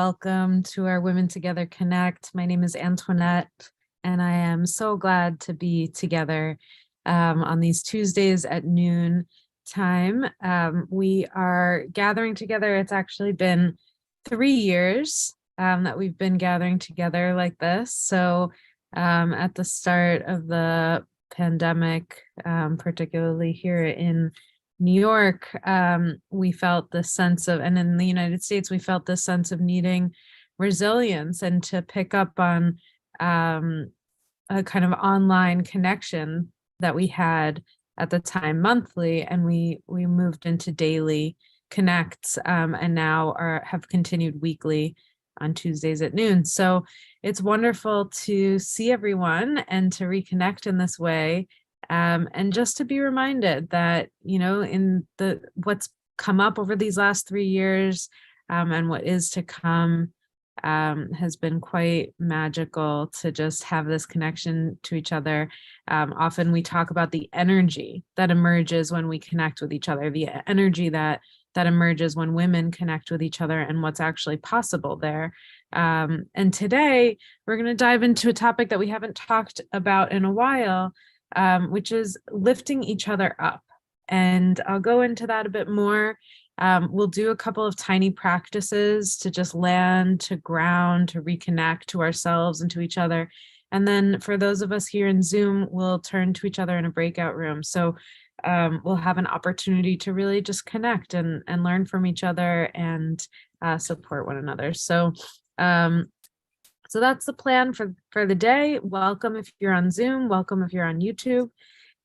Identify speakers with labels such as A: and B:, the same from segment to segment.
A: Welcome to our Women Together Connect. My name is Antoinette, and I am so glad to be together on these Tuesdays at noon time. We are gathering together. It's actually been 3 years that we've been gathering together like this. So at the start of the pandemic, particularly here in New York, we felt this sense of, and in the United States, we felt this sense of needing resilience and to pick up on a kind of online connection that we had at the time monthly, and we moved into daily connects, and now have continued weekly on Tuesdays at noon. So it's wonderful to see everyone and to reconnect in this way. And just to be reminded that, in what's come up over these last 3 years, and what is to come, has been quite magical to just have this connection to each other. Often we talk about the energy that emerges when we connect with each other, the energy that emerges when women connect with each other, and what's actually possible there. And today we're going to dive into a topic that we haven't talked about in a while, which is lifting each other up. And I'll go into that a bit more. We'll do a couple of tiny practices to just land, to ground, to reconnect to ourselves and to each other. And then for those of us here in Zoom, we'll turn to each other in a breakout room. So we'll have an opportunity to really just connect and learn from each other and support one another. So that's the plan for the day. Welcome if you're on Zoom, welcome if you're on YouTube.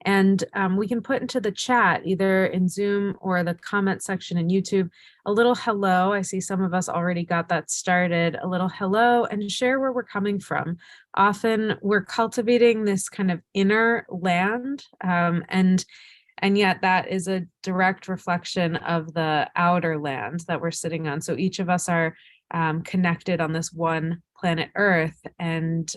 A: And we can put into the chat, either in Zoom or the comment section in YouTube, a little hello. I see some of us already got that started. A little hello, and share where we're coming from. Often we're cultivating this kind of inner land, and yet that is a direct reflection of the outer land that we're sitting on. So each of us are connected on this one planet Earth, and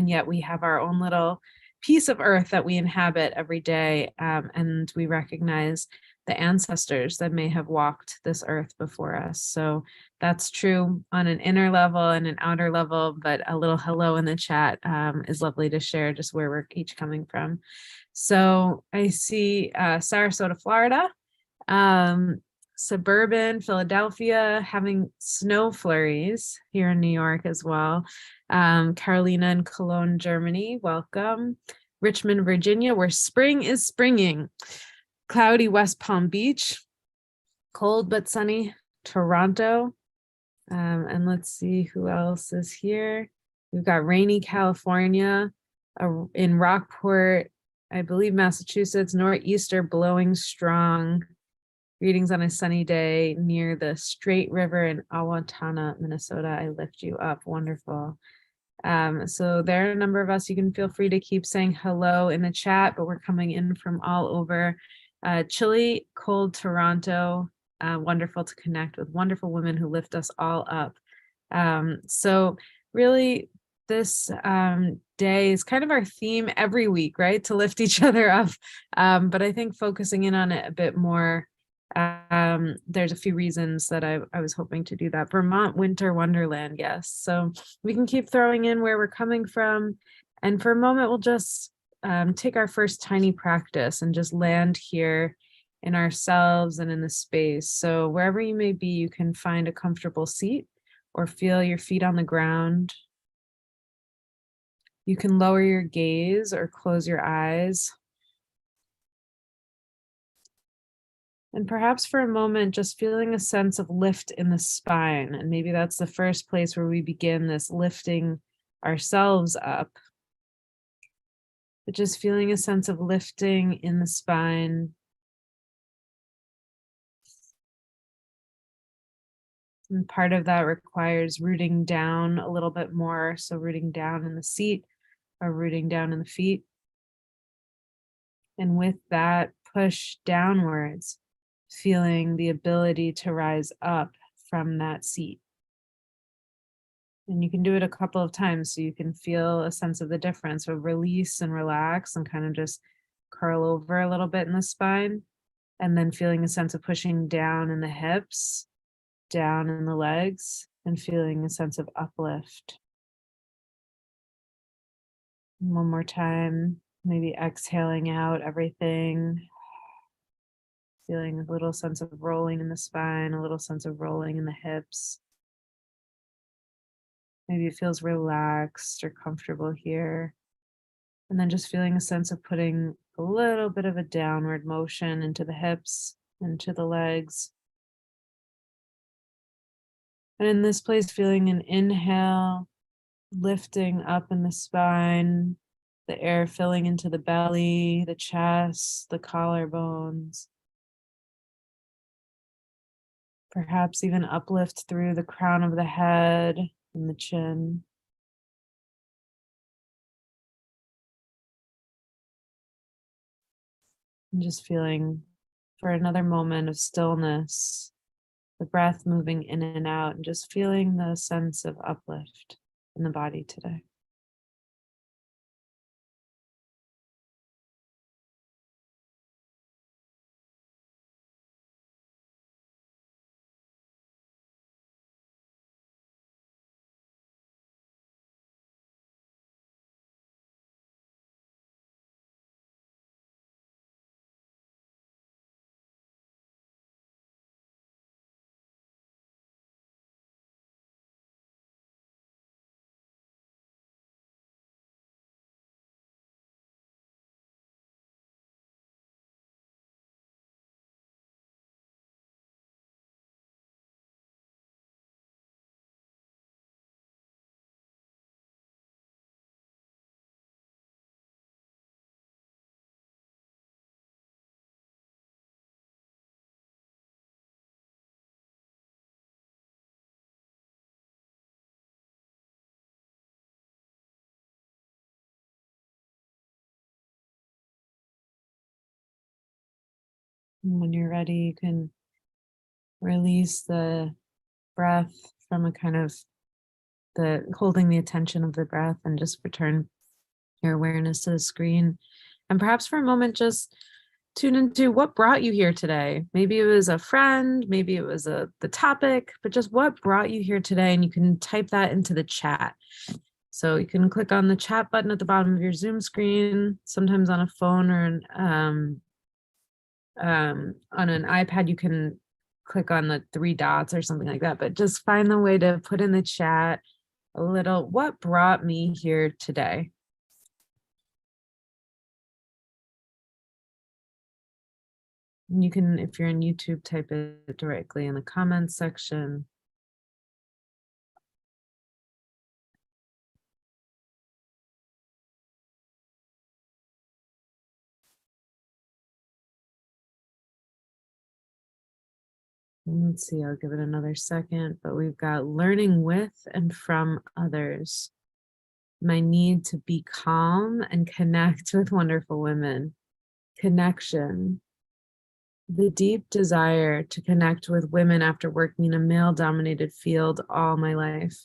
A: yet we have our own little piece of Earth that we inhabit every day, and we recognize the ancestors that may have walked this earth before us. So that's true on an inner level and an outer level, but a little hello in the chat is lovely to share just where we're each coming from. So I see Sarasota, Florida, suburban Philadelphia, having snow flurries here in New York as well. Carolina and Cologne, Germany, welcome. Richmond, Virginia, where spring is springing. Cloudy West Palm Beach, cold but sunny Toronto. And let's see who else is here. We've got rainy California, in Rockport, I believe Massachusetts, nor'easter blowing strong. Greetings on a sunny day near the Straight River in Owatonna, Minnesota. I lift you up. Wonderful. So there are a number of us. You can feel free to keep saying hello in the chat, but we're coming in from all over. Chilly, cold Toronto. Wonderful to connect with wonderful women who lift us all up. So really, this day is kind of our theme every week, right? To lift each other up. But I think focusing in on it a bit more, there's a few reasons that I was hoping to do that. Vermont Winter Wonderland, yes. So we can keep throwing in where we're coming from. And for a moment, we'll just take our first tiny practice and just land here in ourselves and in the space. So wherever you may be, you can find a comfortable seat or feel your feet on the ground. You can lower your gaze or close your eyes. And perhaps for a moment, just feeling a sense of lift in the spine. And maybe that's the first place where we begin this lifting ourselves up. But just feeling a sense of lifting in the spine. And part of that requires rooting down a little bit more. So rooting down in the seat or rooting down in the feet. And with that, push downwards, feeling the ability to rise up from that seat. And you can do it a couple of times so you can feel a sense of the difference. So release and relax and kind of just curl over a little bit in the spine. And then feeling a sense of pushing down in the hips, down in the legs, and feeling a sense of uplift. One more time, maybe exhaling out everything, feeling a little sense of rolling in the spine, a little sense of rolling in the hips. Maybe it feels relaxed or comfortable here. And then just feeling a sense of putting a little bit of a downward motion into the hips, into the legs. And in this place, feeling an inhale, lifting up in the spine, the air filling into the belly, the chest, the collarbones. Perhaps even uplift through the crown of the head and the chin. And just feeling for another moment of stillness, the breath moving in and out, and just feeling the sense of uplift in the body today. And when you're ready, you can release the breath from a kind of the holding the attention of the breath and just return your awareness to the screen. And perhaps for a moment, just tune into what brought you here today. Maybe it was a friend, maybe it was the topic, but just what brought you here today. And you can type that into the chat. So you can click on the chat button at the bottom of your Zoom screen. Sometimes on a phone or on an iPad, you can click on the three dots or something like that. But just find the way to put in the chat a little, what brought me here today? And you can, if you're in YouTube, type it directly in the comments section. Let's see, I'll give it another second, but we've got learning with and from others. My need to be calm and connect with wonderful women. Connection. The deep desire to connect with women after working in a male-dominated field all my life.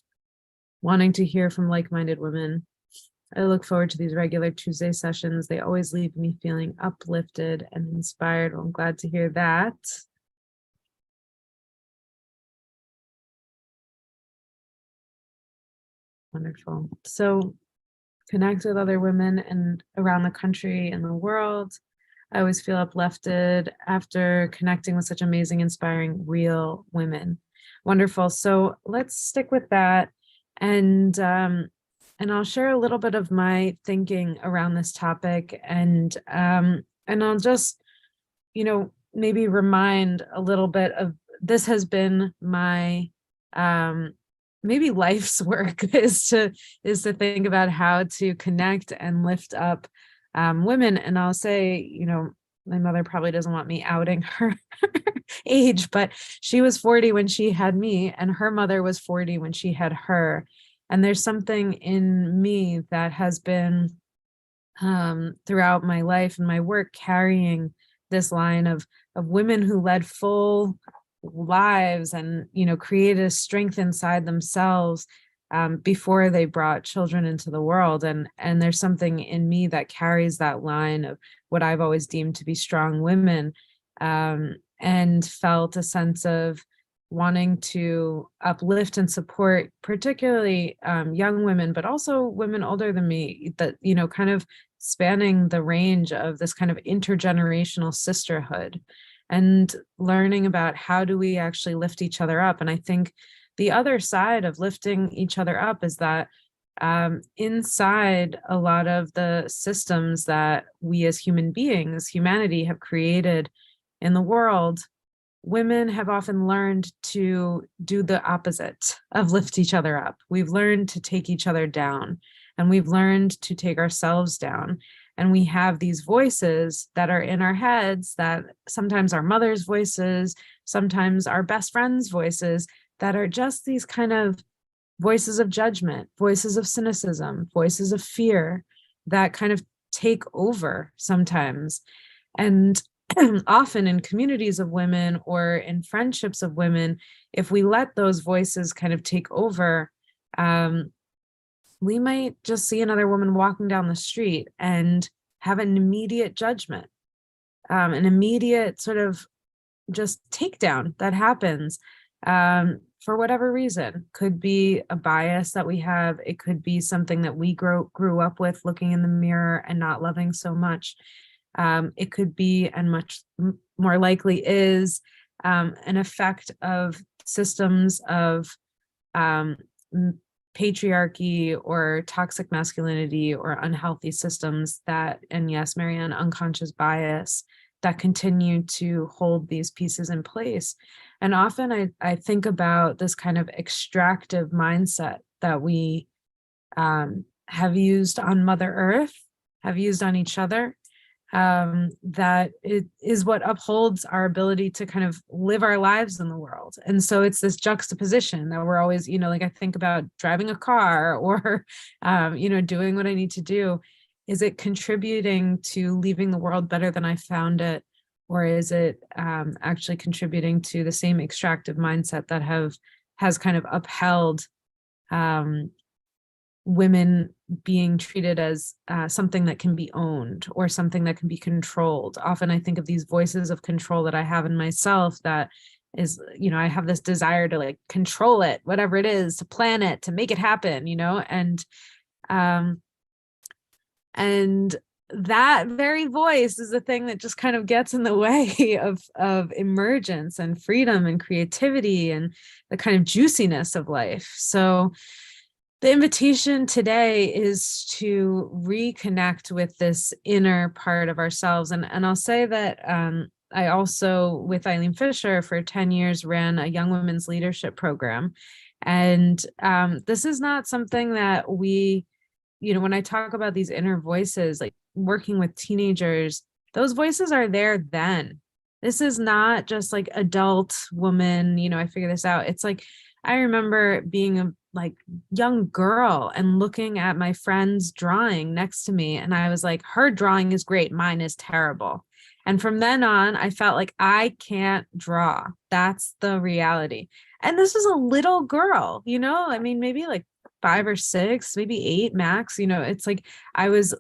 A: Wanting to hear from like-minded women. I look forward to these regular Tuesday sessions. They always leave me feeling uplifted and inspired. Well, I'm glad to hear that. Wonderful. So connect with other women and around the country and the world. I always feel uplifted after connecting with such amazing, inspiring, real women. Wonderful. So let's stick with that. And I'll share a little bit of my thinking around this topic, and I'll just, maybe remind a little bit of this has been my maybe life's work is to think about how to connect and lift up women. And I'll say, my mother probably doesn't want me outing her age, but she was 40 when she had me, and her mother was 40 when she had her. And there's something in me that has been throughout my life and my work carrying this line of women who led full lives and created a strength inside themselves before they brought children into the world. And there's something in me that carries that line of what I've always deemed to be strong women, and felt a sense of wanting to uplift and support particularly young women, but also women older than me, that, kind of spanning the range of this kind of intergenerational sisterhood and learning about how do we actually lift each other up. And I think the other side of lifting each other up is that inside a lot of the systems that we as human beings, humanity, have created in the world, women have often learned to do the opposite of lift each other up. We've learned to take each other down, and we've learned to take ourselves down. And we have these voices that are in our heads that sometimes our mother's voices, sometimes our best friend's voices, that are just these kind of voices of judgment, voices of cynicism, voices of fear that kind of take over sometimes. And often in communities of women or in friendships of women, if we let those voices kind of take over, we might just see another woman walking down the street and have an immediate judgment, an immediate sort of just takedown that happens for whatever reason. Could be a bias that we have. It could be something that we grew up with, looking in the mirror and not loving so much. It could be, and much more likely is, an effect of systems of patriarchy or toxic masculinity or unhealthy systems that, and yes, Marianne, unconscious bias, that continue to hold these pieces in place. And often I think about this kind of extractive mindset that we have used on Mother Earth, have used on each other, that it is what upholds our ability to kind of live our lives in the world. And so it's this juxtaposition that we're always, like I think about driving a car or, doing what I need to do. Is it contributing to leaving the world better than I found it? Or is it actually contributing to the same extractive mindset that has kind of upheld women being treated as something that can be owned or something that can be controlled? Often I think of these voices of control that I have in myself that is, I have this desire to like control it, whatever it is, to plan it, to make it happen, and that very voice is the thing that just kind of gets in the way of emergence and freedom and creativity and the kind of juiciness of life. So the invitation today is to reconnect with this inner part of ourselves. And I'll say that I also, with Eileen Fisher, for 10 years, ran a young women's leadership program. And this is not something that we, when I talk about these inner voices, like working with teenagers, those voices are there then. This is not just like adult woman, I figure this out. It's like, I remember being a young girl and looking at my friend's drawing next to me. And I was like, her drawing is great. Mine is terrible. And from then on, I felt like I can't draw. That's the reality. And this was a little girl, maybe like 5 or 6, maybe 8 max. It's like I was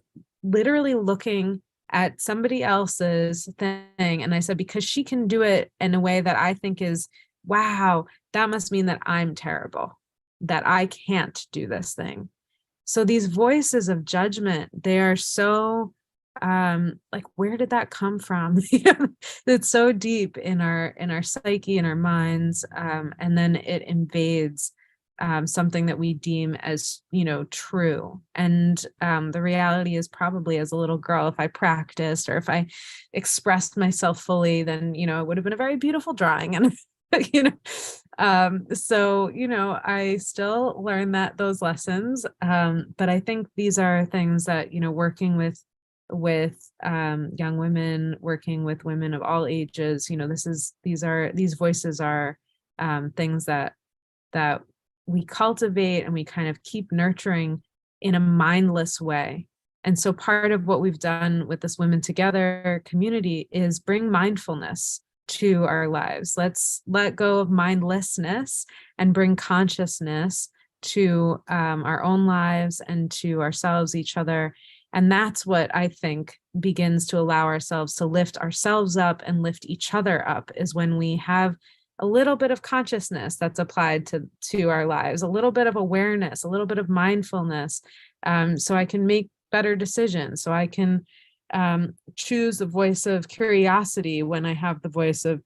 A: literally looking at somebody else's thing. And I said, because she can do it in a way that I think is, wow, that must mean that I'm terrible, that I can't do this thing. So these voices of judgment, they are so where did that come from? It's so deep in our psyche, in our minds, and then it invades something that we deem as true. And the reality is, probably as a little girl, if I practiced or if I expressed myself fully, then it would have been a very beautiful drawing. And so I still learn those lessons, but I think these are things that working with young women, working with women of all ages, these voices are things that we cultivate and we kind of keep nurturing in a mindless way. And so part of what we've done with this Women Together community is bring mindfulness to our lives. Let's let go of mindlessness and bring consciousness to our own lives and to ourselves, each other. And that's what I think begins to allow ourselves to lift ourselves up and lift each other up, is when we have a little bit of consciousness that's applied to our lives, a little bit of awareness, a little bit of mindfulness, so I can make better decisions, so I can choose the voice of curiosity when I have the voice of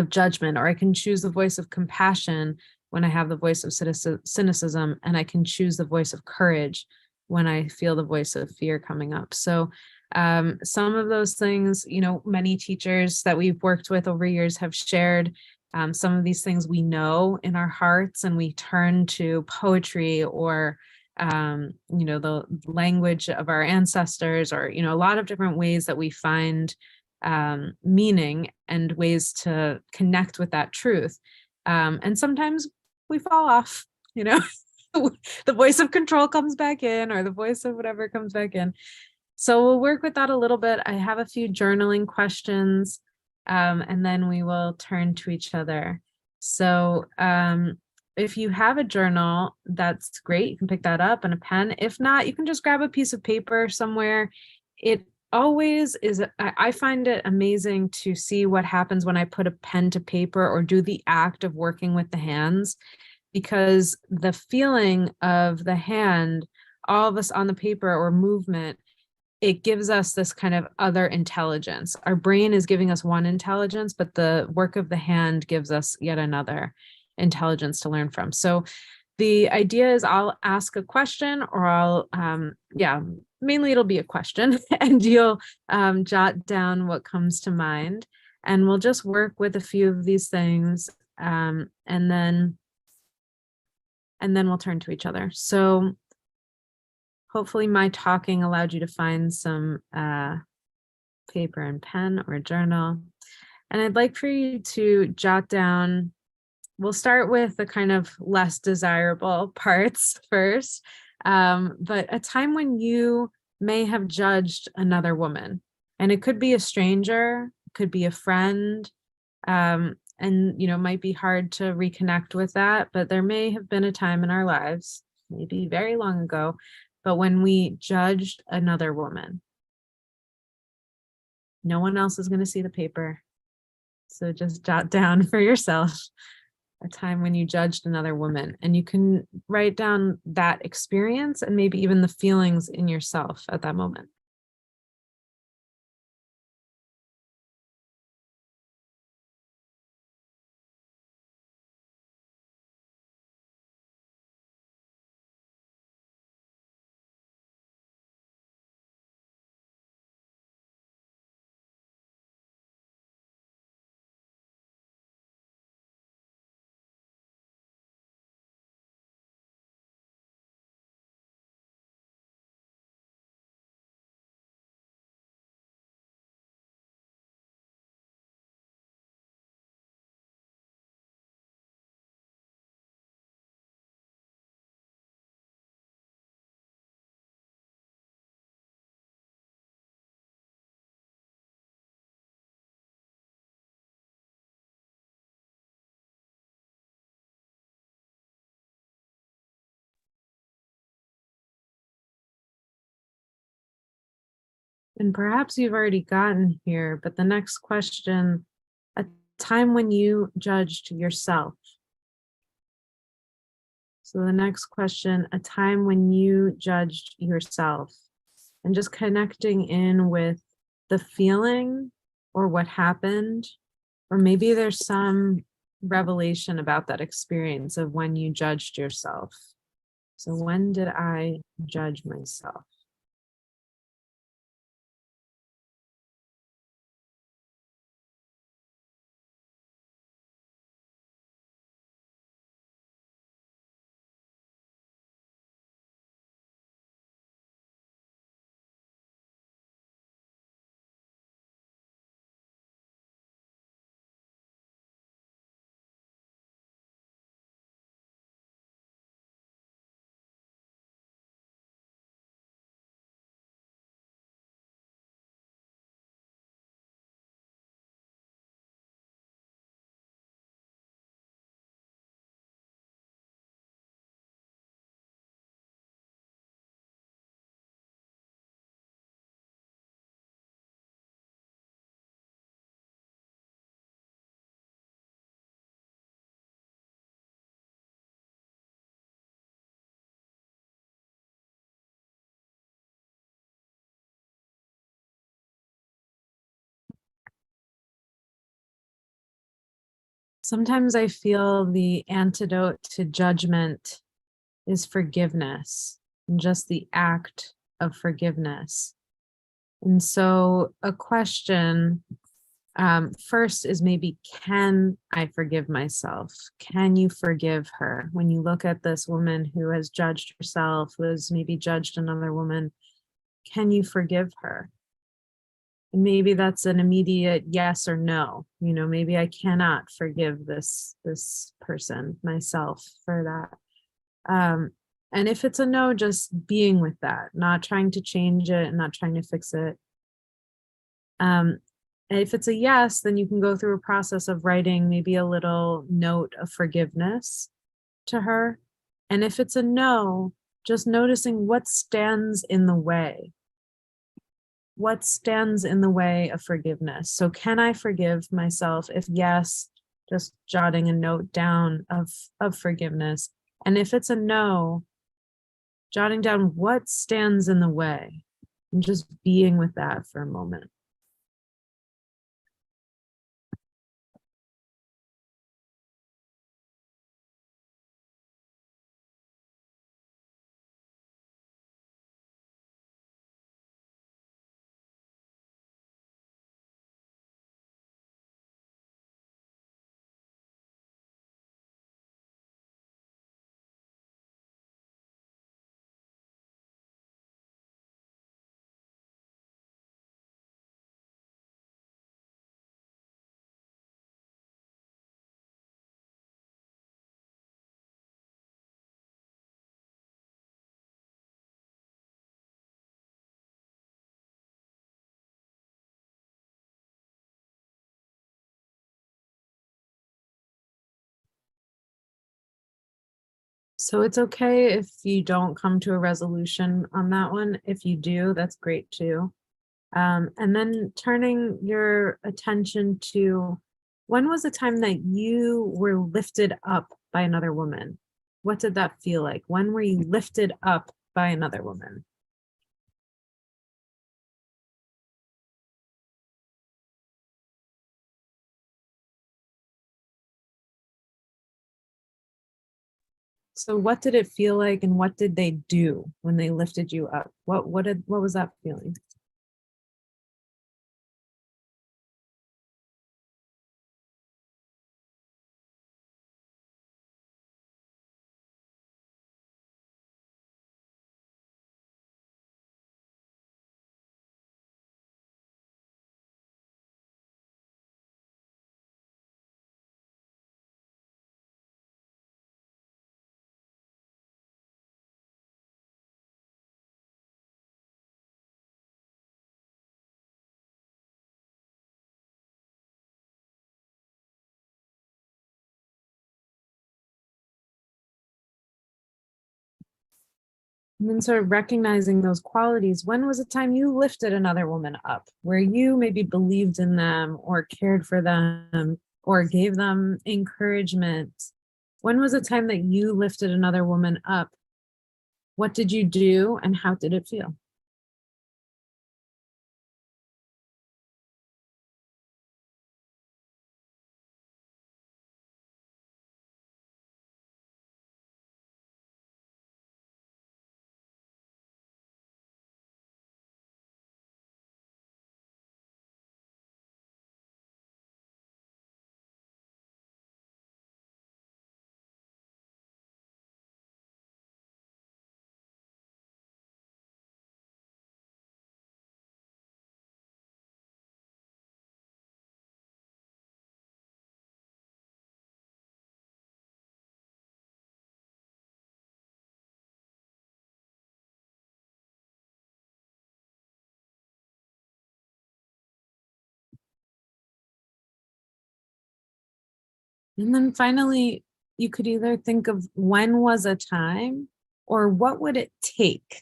A: judgment, or I can choose the voice of compassion when I have the voice of cynicism, and I can choose the voice of courage when I feel the voice of fear coming up. So some of those things, many teachers that we've worked with over years have shared some of these things we know in our hearts, and we turn to poetry or the language of our ancestors, or a lot of different ways that we find meaning and ways to connect with that truth. And sometimes we fall off, the voice of control comes back in, or the voice of whatever comes back in. So we'll work with that a little bit. I have a few journaling questions, and then we will turn to each other. So if you have a journal, that's great. You can pick that up, and a pen. If not, you can just grab a piece of paper somewhere. It always is, I find it amazing to see what happens when I put a pen to paper or do the act of working with the hands, because the feeling of the hand, all of us on the paper or movement, it gives us this kind of other intelligence. Our brain is giving us one intelligence, but the work of the hand gives us yet another intelligence to learn from. So the idea is I'll ask a question, or I'll, mainly it'll be a question, and you'll jot down what comes to mind, and we'll just work with a few of these things, and then we'll turn to each other. So hopefully my talking allowed you to find some paper and pen or journal. And I'd like for you to jot down, we'll start with the kind of less desirable parts first, but a time when you may have judged another woman. And it could be a stranger, it could be a friend, and might be hard to reconnect with that, but there may have been a time in our lives, maybe very long ago, but when we judged another woman. No one else is going to see the paper, so just jot down for yourself a time when you judged another woman, and you can write down that experience and maybe even the feelings in yourself at that moment. And perhaps you've already gotten here, but the next question, a time when you judged yourself. So the next question, a time when you judged yourself, and just connecting in with the feeling or what happened, or maybe there's some revelation about that experience of when you judged yourself. So when did I judge myself? Sometimes I feel the antidote to judgment is forgiveness, and just the act of forgiveness. And so, a question first is maybe, can I forgive myself? Can you forgive her? When you look at this woman who has judged herself, who has maybe judged another woman, can you forgive her? And maybe that's an immediate yes or no. You know, maybe I cannot forgive this person, myself, for that. And if it's a no, just being with that, not trying to change it and not trying to fix it. And if it's a yes, then you can go through a process of writing maybe a little note of forgiveness to her. And if it's a no, just noticing what stands in the way. What stands in the way of forgiveness? So, can I forgive myself? If yes, just jotting a note down of forgiveness. And if it's a no, jotting down what stands in the way and just being with that for a moment. So it's okay if you don't come to a resolution on that one. If you do, that's great too. And then turning your attention to, when was the time that you were lifted up by another woman? What did that feel like? When were you lifted up by another woman? So what did it feel like, and what did they do when they lifted you up? What was that feeling? And then sort of recognizing those qualities. When was the time you lifted another woman up, where you maybe believed in them or cared for them or gave them encouragement? When was the time that you lifted another woman up? What did you do and how did it feel? And then finally, you could either think of when was a time or what would it take.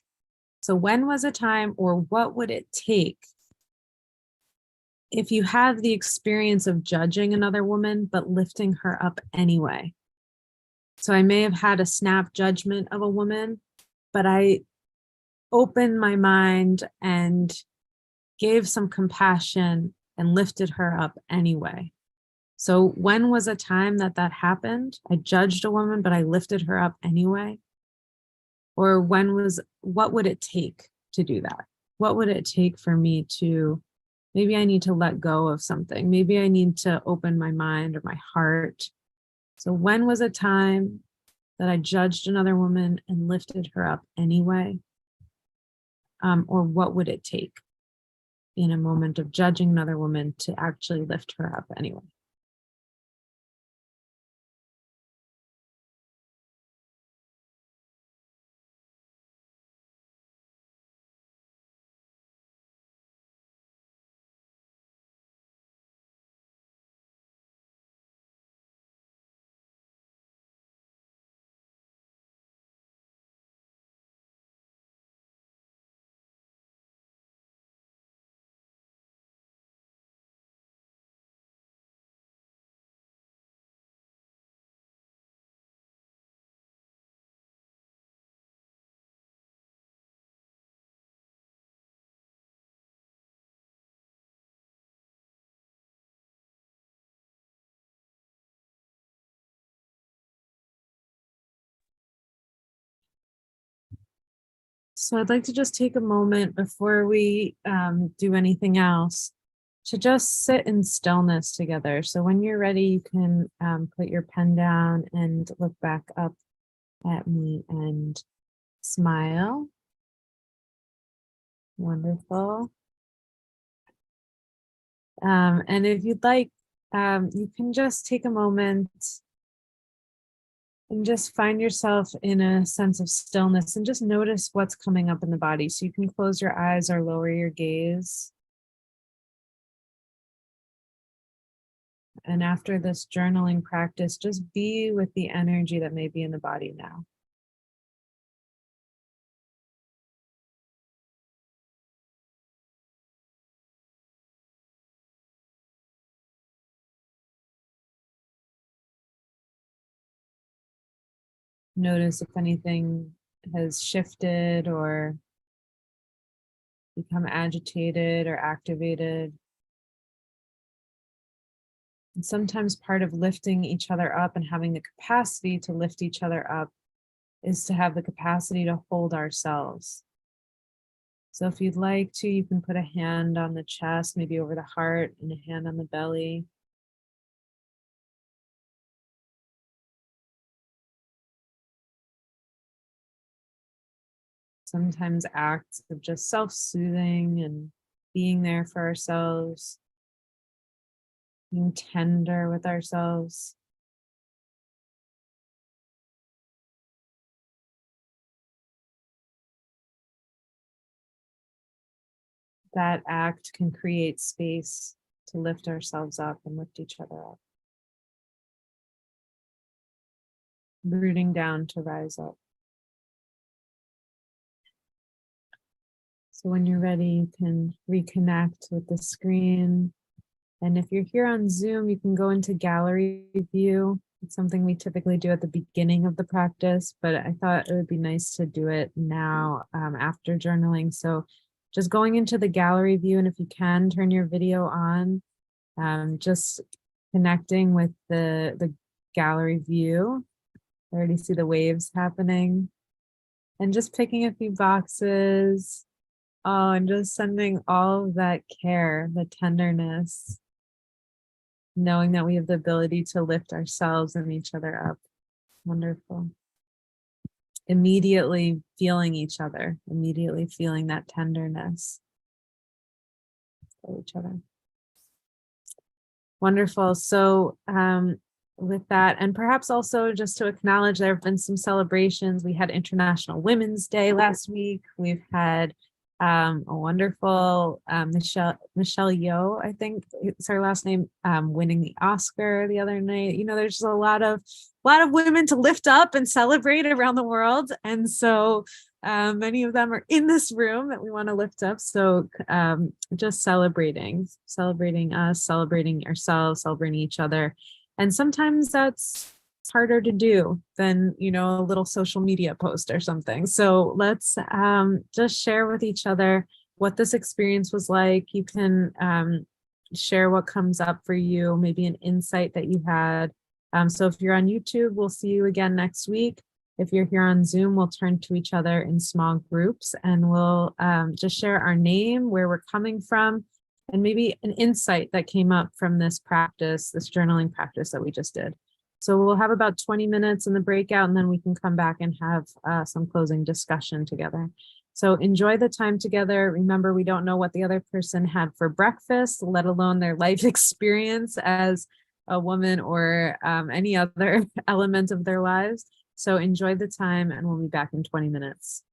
A: So, when was a time or what would it take if you have the experience of judging another woman, but lifting her up anyway? So, I may have had a snap judgment of a woman, but I opened my mind and gave some compassion and lifted her up anyway. So when was a time that that happened? I judged a woman, but I lifted her up anyway. Or what would it take to do that? What would it take for me to, maybe I need to let go of something. Maybe I need to open my mind or my heart. So when was a time that I judged another woman and lifted her up anyway? Or what would it take in a moment of judging another woman to actually lift her up anyway? So I'd like to just take a moment before we do anything else to just sit in stillness together. So when you're ready, you can put your pen down and look back up at me and smile. Wonderful. And if you'd like, you can just take a moment and just find yourself in a sense of stillness and just notice what's coming up in the body. So you can close your eyes or lower your gaze. And after this journaling practice, just be with the energy that may be in the body now. Notice if anything has shifted or become agitated or activated. And sometimes part of lifting each other up and having the capacity to lift each other up is to have the capacity to hold ourselves. So if you'd like to, you can put a hand on the chest, maybe over the heart, and a hand on the belly. Sometimes acts of just self-soothing and being there for ourselves, being tender with ourselves. That act can create space to lift ourselves up and lift each other up. Rooting down to rise up. So when you're ready, you can reconnect with the screen. And if you're here on Zoom, you can go into gallery view. It's something we typically do at the beginning of the practice, but I thought it would be nice to do it now after journaling. So just going into the gallery view, and if you can turn your video on, just connecting with the gallery view. I already see the waves happening. And just picking a few boxes. Oh, and just sending all of that care, the tenderness, knowing that we have the ability to lift ourselves and each other up. Wonderful. Immediately feeling each other, immediately feeling that tenderness for each other. Wonderful. So with that, and perhaps also just to acknowledge there have been some celebrations. We had International Women's Day last week. We've had a wonderful Michelle Yeoh, I think it's her last name, winning the Oscar the other night. You know, there's just a lot of women to lift up and celebrate around the world, and so many of them are in this room that we want to lift up. So just celebrating us, celebrating ourselves, celebrating each other, and sometimes that's harder to do than, you know, a little social media post or something. So let's just share with each other what this experience was like. You can share what comes up for you, maybe an insight that you had. So if you're on YouTube, we'll see you again next week. If you're here on Zoom, we'll turn to each other in small groups and we'll just share our name, where we're coming from, and maybe an insight that came up from this practice, this journaling practice that we just did. So we'll have about 20 minutes in the breakout, and then we can come back and have some closing discussion together. So enjoy the time together. Remember, we don't know what the other person had for breakfast, let alone their life experience as a woman or any other element of their lives. So enjoy the time, and we'll be back in 20 minutes.